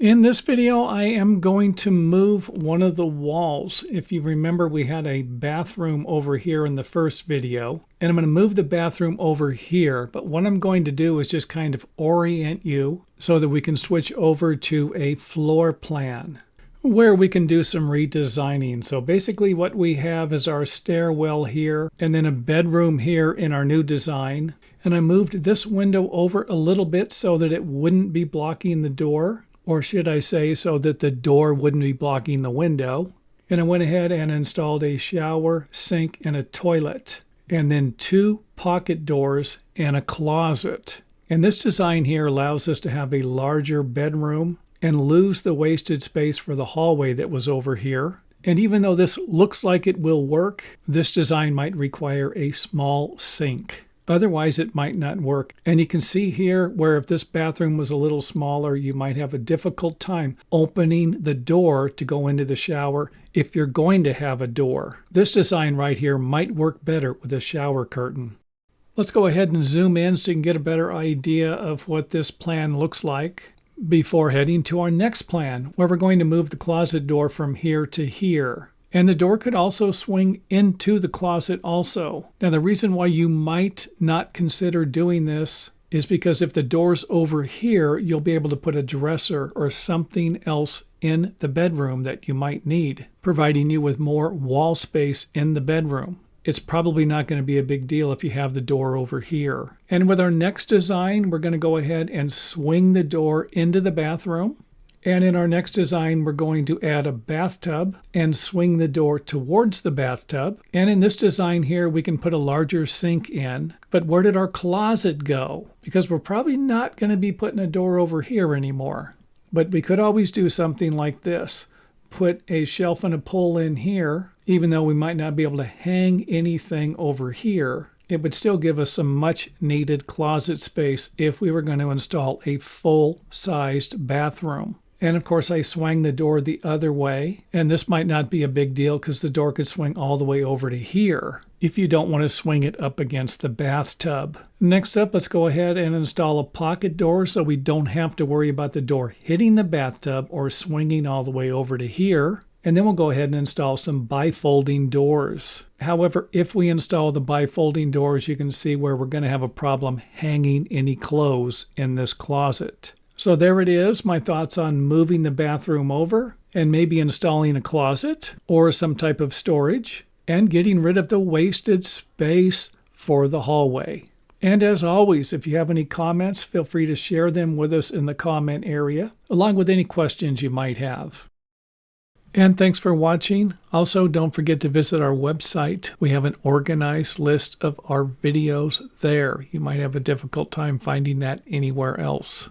In this video, I am going to move one of the walls. If you remember, we had a bathroom over here in the first video, and I'm going to move the bathroom over here. But what I'm going to do is just kind of orient you so that we can switch over to a floor plan where we can do some redesigning. So basically what we have is our stairwell here and then a bedroom here in our new design. And I moved this window over a little bit so that it wouldn't be blocking the door. Or should I say, so that the door wouldn't be blocking the window. And I went ahead and installed a shower, sink, and a toilet. And then 2 pocket doors and a closet. And this design here allows us to have a larger bedroom and lose the wasted space for the hallway that was over here. And even though this looks like it will work, this design might require a small sink. Otherwise, it might not work. And you can see here where if this bathroom was a little smaller, you might have a difficult time opening the door to go into the shower if you're going to have a door. This design right here might work better with a shower curtain. Let's go ahead and zoom in so you can get a better idea of what this plan looks like before heading to our next plan, where we're going to move the closet door from here to here. And the door could also swing into the closet also. Now, the reason why you might not consider doing this is because if the door's over here, you'll be able to put a dresser or something else in the bedroom that you might need, providing you with more wall space in the bedroom. It's probably not going to be a big deal if you have the door over here. And with our next design, we're going to go ahead and swing the door into the bathroom. And in our next design, we're going to add a bathtub and swing the door towards the bathtub. And in this design here, we can put a larger sink in. But where did our closet go? Because we're probably not going to be putting a door over here anymore. But we could always do something like this. Put a shelf and a pull in here, even though we might not be able to hang anything over here. It would still give us some much needed closet space if we were going to install a full-sized bathroom. And of course, I swung the door the other way. And this might not be a big deal because the door could swing all the way over to here if you don't want to swing it up against the bathtub. Next up, let's go ahead and install a pocket door so we don't have to worry about the door hitting the bathtub or swinging all the way over to here. And then we'll go ahead and install some bifolding doors. However, if we install the bifolding doors, you can see where we're going to have a problem hanging any clothes in this closet. So there it is, my thoughts on moving the bathroom over and maybe installing a closet or some type of storage and getting rid of the wasted space for the hallway. And as always, if you have any comments, feel free to share them with us in the comment area, along with any questions you might have. And thanks for watching. Also, don't forget to visit our website. We have an organized list of our videos there. You might have a difficult time finding that anywhere else.